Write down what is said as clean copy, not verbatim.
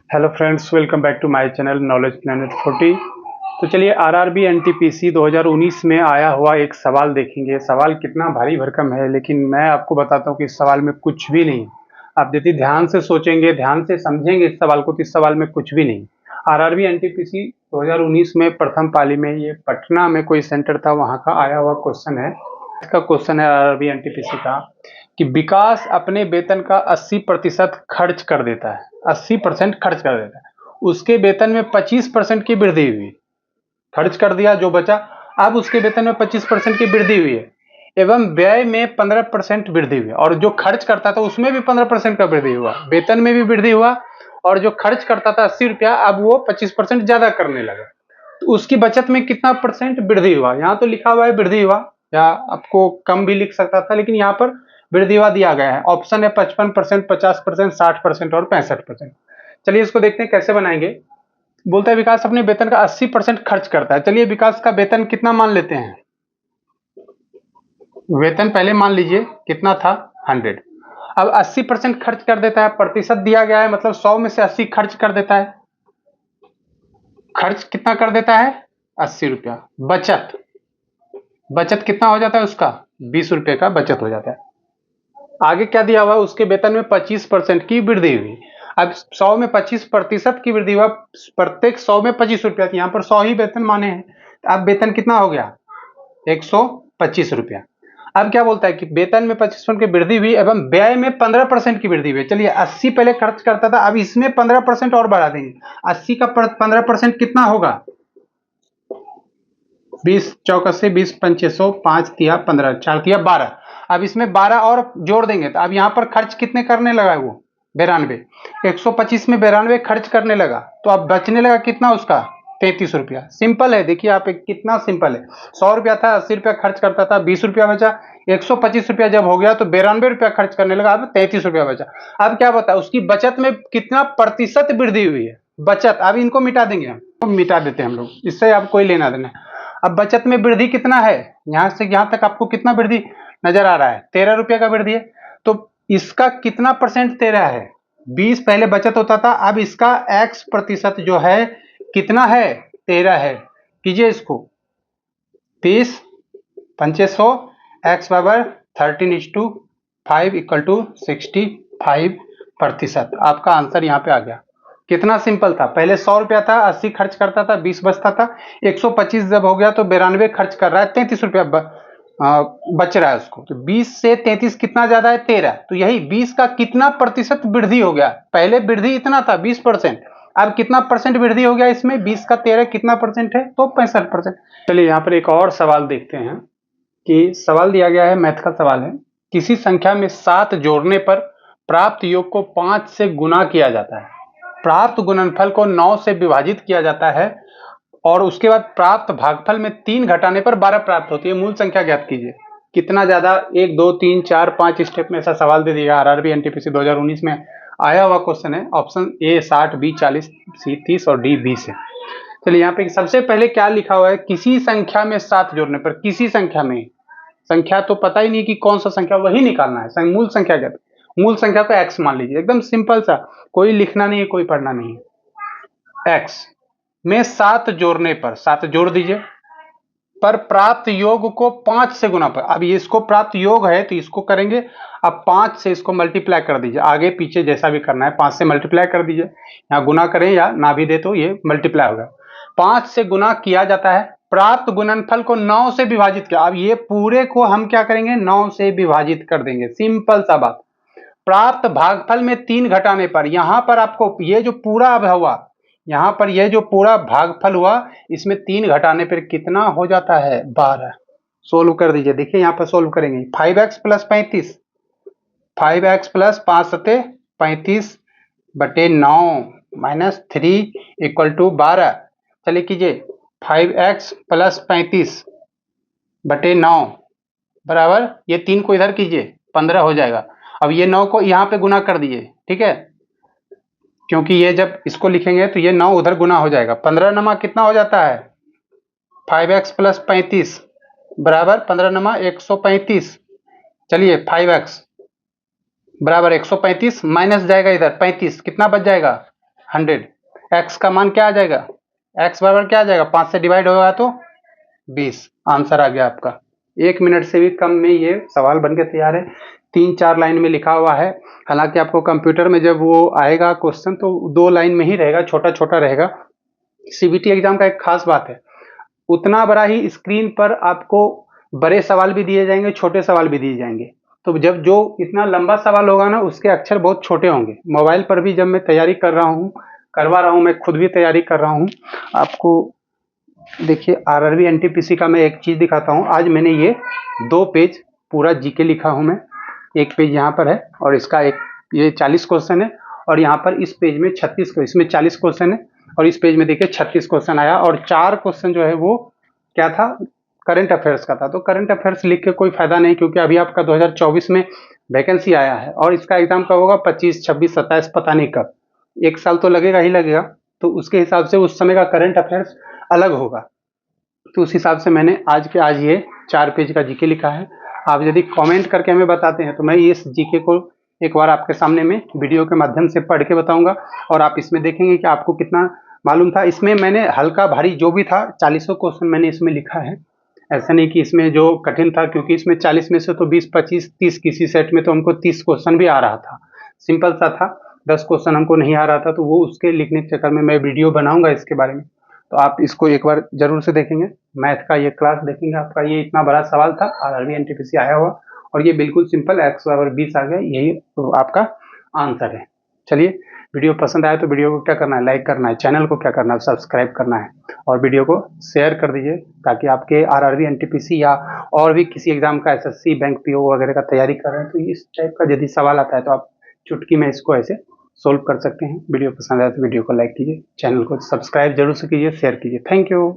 Hello friends, welcome back to my channel Knowledge Planet 40। तो चलिए RRB NTPC 2019 में आया हुआ एक सवाल देखेंगे। सवाल कितना भारी भरकम है, लेकिन मैं आपको बताता हूँ कि इस सवाल में कुछ भी नहीं। आप यदि ध्यान से सोचेंगे, ध्यान से समझेंगे इस सवाल को, तो इस सवाल में कुछ भी नहीं। आरआरबी एनटीपीसी 2019 में प्रथम पाली में ये पटना में कोई सेंटर था, वहाँ का आया हुआ क्वेश्चन है। इसका क्वेश्चन है आरआरबी एनटीपीसी का कि विकास अपने वेतन का 80% खर्च कर देता है। 80% खर्च कर देता है। उसके वेतन में 25% की वृद्धि हुई। खर्च कर दिया, जो बचा, अब उसके वेतन में 25% की वृद्धि हुई है एवं व्यय में 15% वृद्धि हुई। और जो खर्च करता था उसमें भी 15% का वृद्धि हुआ। वेतन में भी वृद्धि हुआ और जो खर्च करता था 80 रुपया, अब वो 25% ज्यादा करने लगा। तो उसकी बचत में कितना परसेंट वृद्धि हुआ? यहाँ तो लिखा हुआ है वृद्धि हुआ, या आपको कम भी लिख सकता था, लेकिन यहाँ पर वृद्धि हुआ दिया गया है। ऑप्शन है 55%, 50%, 60% और 65%। चलिए इसको देखते हैं कैसे बनाएंगे। बोलता है विकास अपने वेतन का 80% खर्च करता है। चलिए विकास का वेतन कितना मान लेते हैं। वेतन पहले मान लीजिए कितना था, 100। अब 80% खर्च कर देता है, प्रतिशत दिया गया है, मतलब 100 में से 80 खर्च कर देता है। खर्च कितना कर देता है? 80 रुपया। बचत, बचत कितना हो जाता है उसका? 20 रुपए का बचत हो जाता है। आगे क्या दिया हुआ है? उसके वेतन में 25% की वृद्धि हुई। अब 100 में 25% की वृद्धि हुआ, प्रत्येक 100 में 25 रुपया, तो यहाँ पर 100 ही वेतन माने हैं। अब वेतन कितना हो गया? 125 रुपया। अब क्या बोलता है कि वेतन में 25% की वृद्धि हुई एवं व्यय में 15% की वृद्धि हुई। चलिए 80 पहले खर्च करता था, अब इसमें 15% और बढ़ा देंगे। 80 का 15% कितना होगा? 20 चौकसे 20 पंचे 100, 5 तिया 15, 4 तिया 12। अब इसमें 12 और जोड़ देंगे, तो अब यहाँ पर खर्च कितने करने लगा है वो? 92। 125 में 92 खर्च करने लगा, तो अब बचने लगा कितना उसका? 33 रुपया। सिंपल है, देखिए आप कितना सिंपल है। 100 रुपया था, 80 रुपया खर्च करता था, 20 रुपया बचा। 125 रुपया जब हो गया तो 92 रुपया खर्च करने लगा, अब 33 रुपया बचा। अब क्या बता, उसकी बचत में कितना प्रतिशत वृद्धि हुई है? बचत। अब इनको मिटा देंगे, हम मिटा देते हैं हम लोग, इससे अब कोई लेना देना। अब बचत में वृद्धि कितना है? यहां से यहां तक आपको कितना वृद्धि नजर आ रहा है? 13 रुपये का वृद्धि है। तो इसका कितना परसेंट 13 है? 20 पहले बचत होता था, अब इसका x प्रतिशत जो है कितना है? 13 है। कीजिए इसको, 30 पंचे 100, x बराबर 13:5 इक्वल टू 65%। आपका आंसर यहाँ पे आ गया। कितना सिंपल था। पहले 100 रुपया था, 80 खर्च करता था, 20 बचता था। 125 जब हो गया तो 92 खर्च कर रहा है, 33 रुपया बच रहा है उसको। तो 20 से 33 कितना ज्यादा है? 13। तो यही 20 का कितना प्रतिशत वृद्धि हो गया? पहले वृद्धि इतना था 20%, अब कितना परसेंट वृद्धि हो गया इसमें? 20 का 13 कितना परसेंट है? तो 65%। चलिए यहाँ पर एक और सवाल देखते हैं कि सवाल दिया गया है, मैथ का सवाल है। किसी संख्या में 7 जोड़ने पर प्राप्त योग को 5 से गुना किया जाता है। प्राप्त गुणनफल को 9 से विभाजित किया जाता है और उसके बाद प्राप्त भागफल में 3 घटाने पर 12 प्राप्त होती है। मूल संख्या ज्ञात कीजिए। कितना ज्यादा? 1 2 3 4 5 स्टेप में ऐसा सवाल दे दिया। आरआरबी एनटीपीसी 2019 में आया हुआ क्वेश्चन है। ऑप्शन ए 60, बी 40, सी 30 और डी 20 है। चलिए यहाँ पे सबसे पहले क्या लिखा हुआ है? किसी संख्या में 7 जोड़ने पर। किसी संख्या में, संख्या तो पता ही नहीं कि कौन सा संख्या, वही निकालना है। मूल संख्या क्या? मूल संख्या को x मान लीजिए, एकदम सिंपल सा, कोई लिखना नहीं है, कोई पढ़ना नहीं है। x में 7 जोड़ने पर, 7 जोड़ दीजिए, पर प्राप्त योग को 5 से गुना पर। अब इसको प्राप्त योग है तो इसको करेंगे, अब 5 से इसको मल्टीप्लाई कर दीजिए, आगे पीछे जैसा भी करना है 5 से मल्टीप्लाई कर दीजिए। यहाँ गुना करें या ना भी दे तो ये मल्टीप्लाई होगा। 5 से गुना किया जाता है, प्राप्त गुणनफल को 9 से विभाजित किया। अब ये पूरे को हम क्या करेंगे? 9 से विभाजित कर देंगे, सिंपल सा बात। प्राप्त भागफल में 3 घटाने पर, यहां पर आपको ये जो पूरा हुआ, यहां पर ये जो पूरा भागफल हुआ, इसमें 3 घटाने पर कितना हो जाता है? 12। सोल्व कर दीजिए, देखिए यहां पर सोल्व करेंगे। 5x प्लस 35, 5x प्लस 5 सते 35 बटे 9 माइनस 3 इक्वल टू 12। चलिए कीजिए, 5x प्लस 35 बटे 9 बराबर, ये 3 को इधर कीजिए, 15 हो जाएगा। अब ये 9 को यहाँ पे गुना कर दीजिए, ठीक है, क्योंकि ये जब इसको लिखेंगे तो ये 9 उधर गुना हो जाएगा। 15 नमा कितना हो जाता है? 5x प्लस 35 बराबर 15 नमा 135। चलिए 5x बराबर 135 माइनस जाएगा इधर 35, कितना बच जाएगा? 100, एक्स का मान क्या आ जाएगा, एक्स बराबर क्या आ जाएगा, 5 से डिवाइड होगा तो 20, आंसर आ गया आपका। 1 मिनट से भी कम में ये सवाल बनके तैयार है, 3-4 लाइन में लिखा हुआ है। हालांकि आपको कंप्यूटर में जब वो आएगा क्वेश्चन तो 2 लाइन में ही रहेगा, छोटा छोटा रहेगा। सीबीटी एग्जाम का एक खास बात है, उतना बड़ा ही स्क्रीन पर आपको बड़े सवाल भी दिए जाएंगे, छोटे सवाल भी दिए जाएंगे। तो जब जो इतना लंबा सवाल होगा ना, उसके अक्षर बहुत छोटे होंगे। मोबाइल पर भी जब मैं तैयारी कर रहा हूँ, करवा रहा हूँ, मैं खुद भी तैयारी कर रहा हूँ। आपको देखिए आरआरबी एनटीपीसी का मैं एक चीज दिखाता हूँ। आज मैंने ये 2 पेज पूरा जीके लिखा हूँ मैं, एक पेज यहाँ पर है और इसका एक ये 40 क्वेश्चन है, और यहाँ पर इस पेज में 36, इसमें 40 क्वेश्चन है और इस पेज में देखिए 36 क्वेश्चन आया, और 4 क्वेश्चन जो है वो क्या था, करंट अफेयर्स का था। तो करंट अफेयर्स लिख के कोई फायदा नहीं, क्योंकि अभी आपका 2024 में वैकेंसी आया है और इसका एग्जाम कब होगा, 25, 26, 27 पता नहीं कब, 1 साल तो लगेगा ही लगेगा। तो उसके हिसाब से उस समय का करंट अफेयर्स अलग होगा। तो उस हिसाब से मैंने आज के आज ये 4 पेज का जीके लिखा है। आप यदि कमेंट करके हमें बताते हैं तो मैं इस जीके को एक बार आपके सामने में वीडियो के माध्यम से पढ़ के बताऊंगा, और आप इसमें देखेंगे कि आपको कितना मालूम था। इसमें मैंने हल्का भारी जो भी था 40 क्वेश्चन मैंने इसमें लिखा है, ऐसा नहीं कि इसमें जो कठिन था, क्योंकि इसमें 40 में से तो 20, 25, 30, किसी सेट में तो हमको 30 क्वेश्चन भी आ रहा था, सिंपल सा था। 10 क्वेश्चन हमको नहीं आ रहा था, तो वो उसके लिखने के चक्कर में मैं वीडियो बनाऊंगा इसके बारे में, तो आप इसको एक बार जरूर से देखेंगे। मैथ का ये क्लास देखेंगे, आपका ये इतना बड़ा सवाल था, आरआरबी एनटीपीसी आया हुआ, और ये बिल्कुल सिंपल एक्स बराबर 20 आ गया, यही तो आपका आंसर है। चलिए, वीडियो पसंद आया तो वीडियो को क्या करना है, लाइक करना है, चैनल को क्या करना है, सब्सक्राइब करना है, और वीडियो को शेयर कर दीजिए, ताकि आपके आरआरबी एनटीपीसी या और भी किसी एग्जाम का, एसएससी, बैंक पीओ वगैरह का तैयारी कर रहे हैं तो इस टाइप का यदि सवाल आता है तो आप चुटकी में इसको ऐसे सोल्व कर सकते हैं। वीडियो पसंद आया तो वीडियो को लाइक कीजिए, चैनल को सब्सक्राइब जरूर से कीजिए, शेयर कीजिए। Thank you.